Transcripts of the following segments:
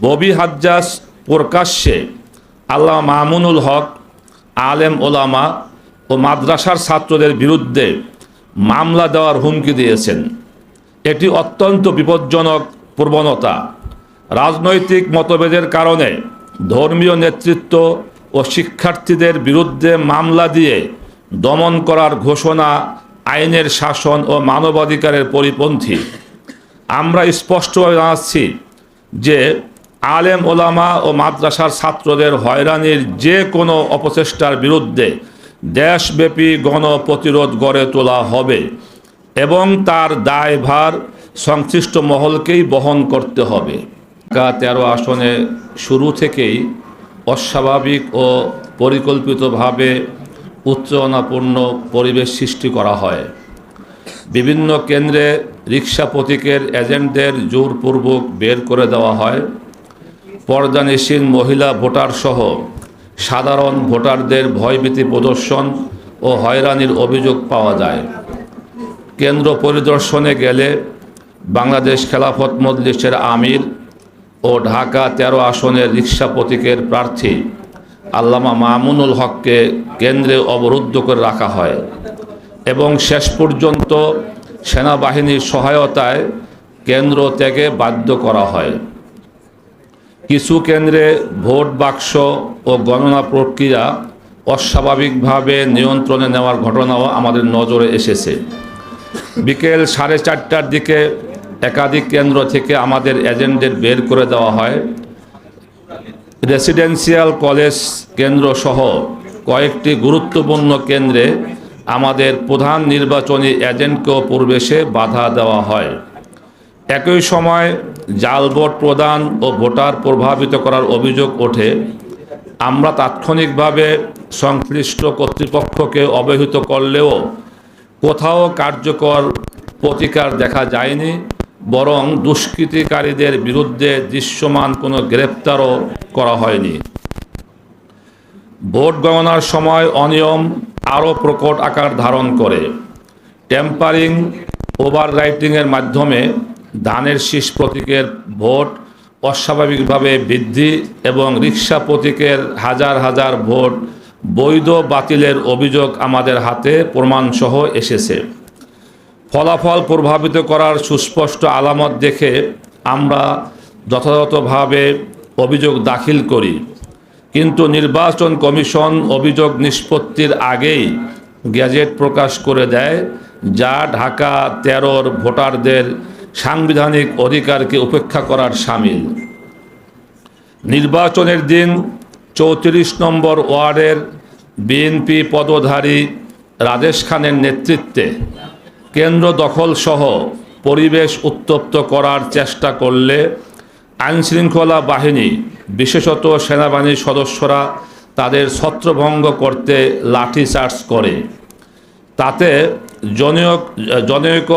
ববি হাজ্জাজ প্রকাশ্যে আল্লামা মামুনুল হক, আলেম ওলামা ও মাদ্রাসার ছাত্রদের বিরুদ্ধে মামলা দেওয়ার হুমকি দিয়েছেন। এটি অত্যন্ত বিপজ্জনক প্রবণতা। রাজনৈতিক মতভেদের কারণে ধর্মীয় নেতৃত্ব ও শিক্ষার্থীদের বিরুদ্ধে মামলা দিয়ে দমন করার ঘোষণা আইনের শাসন ও মানবাধিকারের পরিপন্থী। আমরা স্পষ্টভাবে জানাচ্ছি যে আলেম ওলামা ও মাদ্রাসার ছাত্রদের হয়রানির যে কোনো অপচেষ্টার বিরুদ্ধে দেশব্যাপী গণপ্রতিরোধ গড়ে তোলা হবে এবং তার দায়ভার সংশ্লিষ্ট মহলকেই বহন করতে হবে। 13 আসনে শুরু থেকেই অস্বাভাবিক ও পরিকল্পিতভাবে উত্তেজনাপূর্ণ পরিবেশ সৃষ্টি করা হয়। বিভিন্ন কেন্দ্রে রিক্সা প্রতীকের এজেন্টদের জোরপূর্বক বের করে দেওয়া হয়। পর্দানিসীন মহিলা ভোটার সহ সাধারণ ভোটারদের ভয়ভীতি প্রদর্শন ও হয়রানির অভিযোগ পাওয়া যায়। কেন্দ্র পরিদর্শনে গেলে বাংলাদেশ খেলাফত মজলিসের আমির ও ঢাকা 13 আসনের রিক্সা প্রতীকের প্রার্থী আল্লামা মামুনুল হককে কেন্দ্রে অবরুদ্ধ করে রাখা হয় এবং শেষ পর্যন্ত সেনাবাহিনীর সহায়তায় কেন্দ্র ত্যাগে বাধ্য করা হয়। কিছু কেন্দ্রে ভোট বাক্স ও গণনা প্রক্রিয়া অস্বাভাবিকভাবে নিয়ন্ত্রণে নেওয়ার ঘটনাও আমাদের নজরে এসেছে। বিকেল 4:30টার দিকে একাধিক কেন্দ্র থেকে আমাদের এজেন্টদের বের করে দেওয়া হয়। রেসিডেন্সিয়াল কলেজ কেন্দ্র সহ কয়েকটি গুরুত্বপূর্ণ কেন্দ্রে আমাদের প্রধান নির্বাচনী এজেন্টকেও প্রবেশে বাধা দেওয়া হয়। একই সময় জাল ভোট প্রদান ও ভোটার প্রভাবিত করার অভিযোগ ওঠে। আমরা তাৎক্ষণিকভাবে সংশ্লিষ্ট কর্তৃপক্ষকে অবহিত করলেও কোথাও কার্যকর প্রতিকার দেখা যায়নি, বরং দুষ্কৃতিকারীদের বিরুদ্ধে দৃশ্যমান কোনো গ্রেপ্তারও করা হয়নি। ভোট গণনার সময় অনিয়ম আরও প্রকট আকার ধারণ করে। টেম্পারিং, ওভাররাইটিংয়ের মাধ্যমে ধানের শীষ প্রতীকের ভোট অস্বাভাবিকভাবে বৃদ্ধি এবং রিক্সা প্রতীকের হাজার হাজার ভোট বৈধ বাতিলের অভিযোগ আমাদের হাতে প্রমাণসহ এসেছে। ফলাফল প্রভাবিত করার সুস্পষ্ট আলামত দেখে আমরা যথাযথভাবে অভিযোগ দাখিল করি, কিন্তু নির্বাচন কমিশন অভিযোগ নিষ্পত্তির আগেই গেজেট প্রকাশ করে দেয়, যা ঢাকা 13 ভোটারদের সাংবিধানিক অধিকারকে উপেক্ষা করার শামিল। নির্বাচনের দিন 34 নম্বর ওয়ার্ডের বিএনপি পদধারী রাজেশ খানের নেতৃত্বে কেন্দ্র দখলসহ পরিবেশ উত্তপ্ত করার চেষ্টা করলে আইনশৃঙ্খলা বাহিনী, বিশেষত সেনাবাহিনীর সদস্যরা তাদের ছত্রভঙ্গ করতে লাঠিচার্জ করে। তাতে জনৈক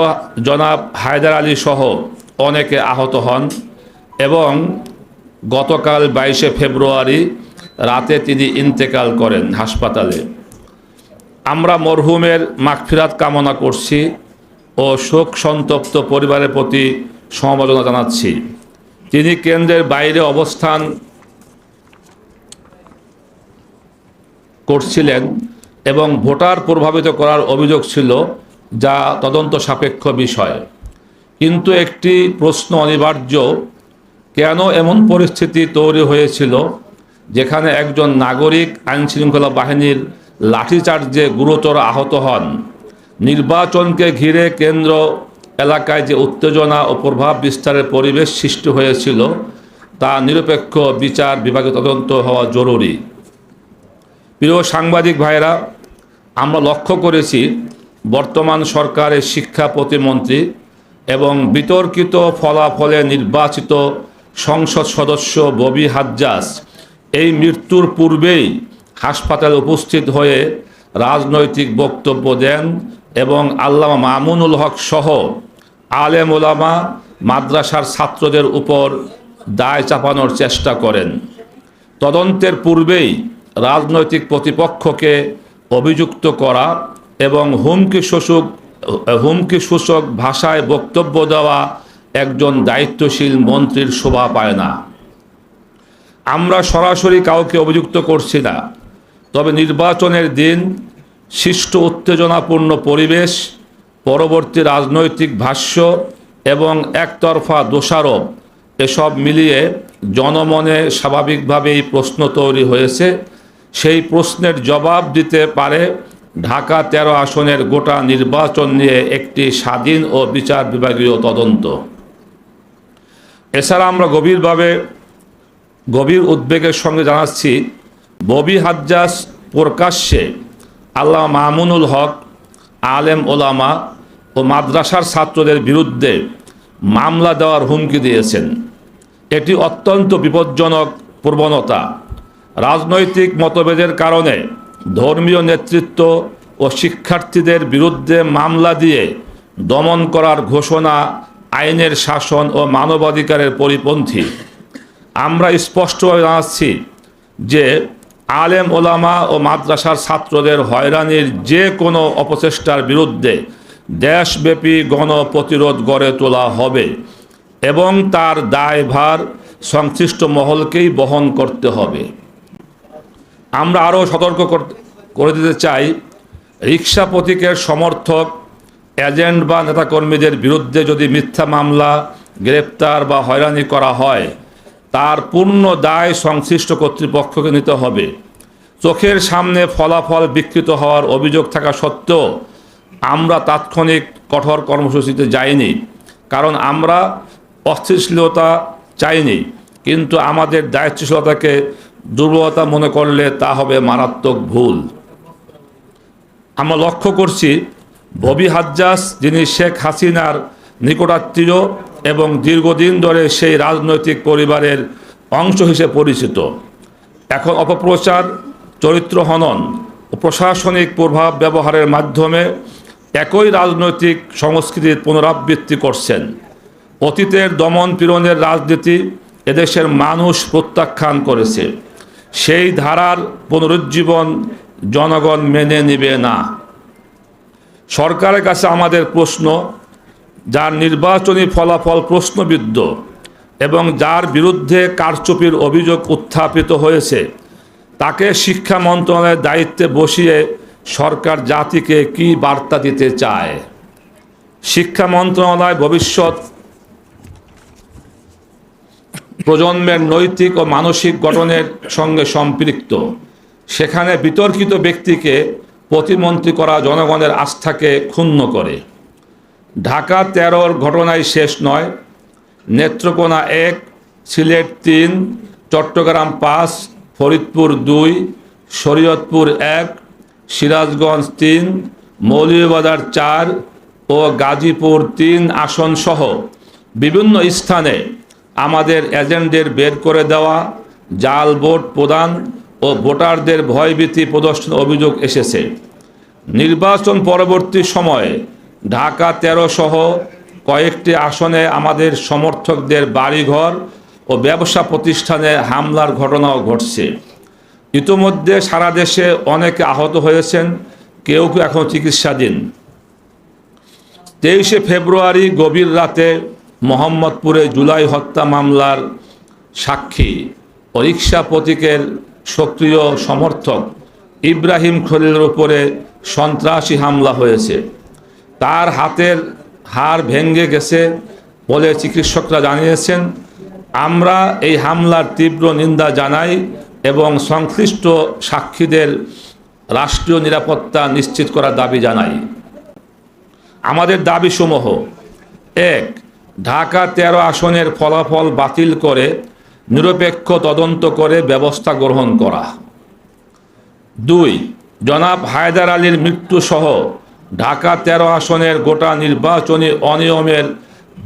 জনাব হায়দার আলী সহ অনেকে আহত হন এবং গতকাল 22 ফেব্রুয়ারি রাতে তিনি ইন্তেকাল করেন হাসপাতালে। আমরা মরহুমের মাগফিরাত কামনা করছি ও শোক সন্তপ্ত পরিবারের প্রতি সমবেদনা জানাচ্ছি। তিনি কেন্দ্রের বাইরে অবস্থান করছিলেন এবং ভোটার প্রভাবিত করার অভিযোগ ছিল, যা তদন্ত সাপেক্ষ বিষয়। কিন্তু একটি প্রশ্ন অনিবার্য, কেন এমন পরিস্থিতি তৈরি হয়েছিল যেখানে একজন নাগরিক আইনশৃঙ্খলা বাহিনীর লাঠিচার্জে গুরুতর আহত হন? নির্বাচনকে ঘিরে কেন্দ্র এলাকায় যে উত্তেজনা ও প্রভাব বিস্তারের পরিবেশ সৃষ্টি হয়েছিল তা নিরপেক্ষ বিচার বিভাগে তদন্ত হওয়া জরুরি। প্রিয় সাংবাদিক ভাইরা, আমরা লক্ষ্য করেছি বর্তমান সরকারের শিক্ষা প্রতিমন্ত্রী এবং বিতর্কিত ফলাফলে নির্বাচিত সংসদ সদস্য ববি হাজ্জাজ এই মৃত্যুর পূর্বেই হাসপাতালে উপস্থিত হয়ে রাজনৈতিক বক্তব্য দেন এবং আল্লামা মামুনুল হক সহ আলেম ওলামা মাদ্রাসার ছাত্রদের উপর দায় চাপানোর চেষ্টা করেন। তদন্তের পূর্বেই রাজনৈতিক প্রতিপক্ষকে অভিযুক্ত করা এবং হুমকি সূচক ভাষায় বক্তব্য দেওয়া একজন দায়িত্বশীল মন্ত্রীর শোভা পায় না। আমরা সরাসরি কাউকে অভিযুক্ত করছি না, তবে নির্বাচনের দিন সৃষ্ট উত্তেজনাপূর্ণ পরিবেশ, পরবর্তী রাজনৈতিক ভাষ্য এবং একতরফা দোষারোপ এসব মিলিয়ে জনমনে স্বাভাবিকভাবেই প্রশ্ন তৈরি হয়েছে। সেই প্রশ্নের জবাব দিতে পারে ঢাকা 13 আসনের গোটা নির্বাচন নিয়ে একটি স্বাধীন ও বিচার বিভাগীয় তদন্ত। এছাড়া আমরা গভীর উদ্বেগের সঙ্গে জানাচ্ছি, ববি হাজ্জাজ প্রকাশ্যে আল্লামা মামুনুল হক, আলেম ওলামা ও মাদ্রাসার ছাত্রদের বিরুদ্ধে মামলা দেওয়ার হুমকি দিয়েছেন। এটি অত্যন্ত বিপজ্জনক প্রবণতা। রাজনৈতিক মতভেদের কারণে ধর্মীয় নেতৃত্ব ও শিক্ষার্থীদের বিরুদ্ধে মামলা দিয়ে দমন করার ঘোষণা আইনের শাসন ও মানবাধিকারের পরিপন্থী। আমরা স্পষ্টভাবে জানাচ্ছি যে আলেম ওলামা ও মাদ্রাসার ছাত্রদের হয়রানির যে কোনো অপচেষ্টার বিরুদ্ধে দেশব্যাপী গণপ্রতিরোধ গড়ে তোলা হবে এবং তার দায়ভার সংশ্লিষ্ট মহলকেই বহন করতে হবে। আমরা আরও সতর্ক করে দিতে চাই, রিকশা প্রতীকের সমর্থক, এজেন্ট বা নেতাকর্মীদের বিরুদ্ধে যদি মিথ্যা মামলা, গ্রেপ্তার বা হয়রানি করা হয়, তার পূর্ণ দায় সংশ্লিষ্ট কর্তৃপক্ষকে নিতে হবে। চোখের সামনে ফলাফল বিকৃত হওয়ার অভিযোগ থাকা সত্ত্বেও আমরা তাৎক্ষণিক কঠোর কর্মসূচিতে যাইনি, কারণ আমরা অস্থিতিশীলতা চাইনি, কিন্তু আমাদের দায়িত্বশীলতাকে দুর্বলতা মনে করলে তা হবে মারাত্মক ভুল। আমরা লক্ষ্য করছি, ববি হাজ্জাজ, যিনি শেখ হাসিনার নিকটাত্মীয় এবং দীর্ঘদিন ধরে সেই রাজনৈতিক পরিবারের অংশ হিসেবে পরিচিত, এখন অপপ্রচার, চরিত্র হনন ও প্রশাসনিক প্রভাব ব্যবহারের মাধ্যমে একই রাজনৈতিক সংস্কৃতির পুনরাবৃত্তি করছেন। অতীতের দমন পীড়নের রাজনীতি এদেশের মানুষ প্রত্যাখ্যান করেছে। সেই ধারার পুনরুজ্জীবন জনগণ মেনে নেবে না। সরকারের কাছে আমাদের প্রশ্ন, যার নির্বাচনী ফলাফল প্রশ্নবিদ্ধ এবং যার বিরুদ্ধে কারচুপির অভিযোগ উত্থাপিত হয়েছে, তাকে শিক্ষা মন্ত্রণালয়ের দায়িত্বে বসিয়ে সরকার জাতিকে কী বার্তা দিতে চায়? শিক্ষা মন্ত্রণালয় ভবিষ্যৎ প্রজন্মের নৈতিক ও মানসিক গঠনের সঙ্গে সম্পৃক্ত। সেখানে বিতর্কিত ব্যক্তিকে প্রতিমন্ত্রী করা জনগণের আস্থাকে ক্ষুণ্ণ করে। ঢাকা 13 ঘটনায় শেষ নয়। নেত্রকোনা 1, সিলেট 3, চট্টগ্রাম 5, ফরিদপুর 2, শরীয়তপুর 1, সিরাজগঞ্জ 3, মৌলভীবাজার 4 ও গাজীপুর 3 আসন সহ বিভিন্ন স্থানে আমাদের এজেন্টদের বের করে দেওয়া, জাল ভোট প্রদান ও ভোটারদের ভয়ভীতি প্রদর্শনের অভিযোগ এসেছে। নির্বাচন পরবর্তী সময়ে ঢাকা 13 সহ কয়েকটি আসনে আমাদের সমর্থকদের বাড়িঘর ও ব্যবসা প্রতিষ্ঠানে হামলার ঘটনাও ঘটছে। ইতোমধ্যে সারা দেশে অনেকে আহত হয়েছেন, কেউ কেউ এখন চিকিৎসাধীন। 23শে ফেব্রুয়ারি গভীর রাতে মোহাম্মদপুরে জুলাই হত্যা মামলার সাক্ষী ও রিকশা প্রতীকের সক্রিয় সমর্থক ইব্রাহিম খলিলের উপরে সন্ত্রাসী হামলা হয়েছে। তার হাতের হাড় ভেঙে গেছে বলে চিকিৎসকরা জানিয়েছেন। আমরা এই হামলার তীব্র নিন্দা জানাই এবং সংশ্লিষ্ট সাক্ষীদের রাষ্ট্রীয় নিরাপত্তা নিশ্চিত করার দাবি জানাই। আমাদের দাবিসমূহ: 1. ঢাকা 13 আসনের ফলাফল বাতিল করে নিরপেক্ষ তদন্ত করে ব্যবস্থা গ্রহণ করা। 2. জনাব হায়দার আলীর মৃত্যুসহ ঢাকা 13 আসনের গোটা নির্বাচনী অনিয়মের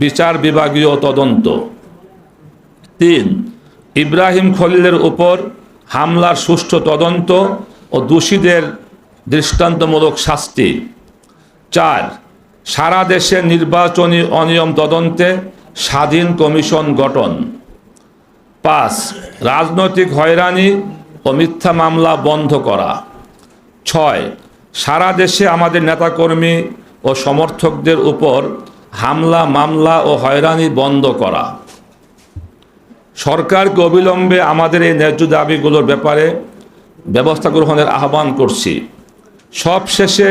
বিচার বিভাগীয় তদন্ত। 3. ইব্রাহিম খলিলের উপর হামলার সুষ্ঠু তদন্ত ও দোষীদের দৃষ্টান্তমূলক শাস্তি। 4. সারা দেশে নির্বাচনী অনিয়ম তদন্তে স্বাধীন কমিশন গঠন। 5. রাজনৈতিক হয়রানি ও মিথ্যা মামলা বন্ধ করা। 6. সারা দেশে আমাদের নেতাকর্মী ও সমর্থকদের উপর হামলা, মামলা ও হয়রানি বন্ধ করা। সরকারকে অবিলম্বে আমাদের এই ন্যায্য দাবিগুলোর ব্যাপারে ব্যবস্থা গ্রহণের আহ্বান করছি। সবশেষে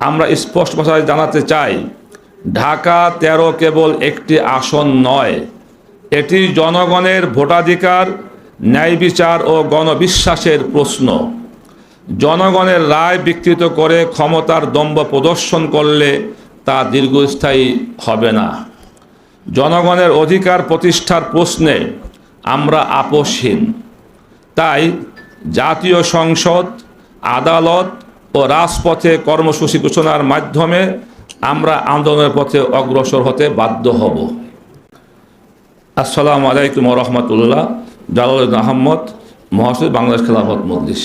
আমরা স্পষ্ট ভাষায় জানাতে চাই, ঢাকা 13 কেবল একটি আসন নয়, এটি জনগণের ভোটাধিকার, ন্যায় বিচার ও গণবিশ্বাসের প্রশ্ন। জনগণের রায় বিকৃত করে ক্ষমতার দম্ভ প্রদর্শন করলে তা দীর্ঘস্থায়ী হবে না। জনগণের অধিকার প্রতিষ্ঠার প্রশ্নে আমরা আপোষহীন। তাই জাতীয় সংসদ, আদালত ও রাজপথে কর্মসূচি ঘোষণার মাধ্যমে আমরা আন্দোলনের পথে অগ্রসর হতে বাধ্য হব। আসসালামু আলাইকুম ওয়া রাহমাতুল্লাহ। জালালউদ্দিন আহমদ, মহাসচিব, বাংলাদেশ খেলাফত মজলিস।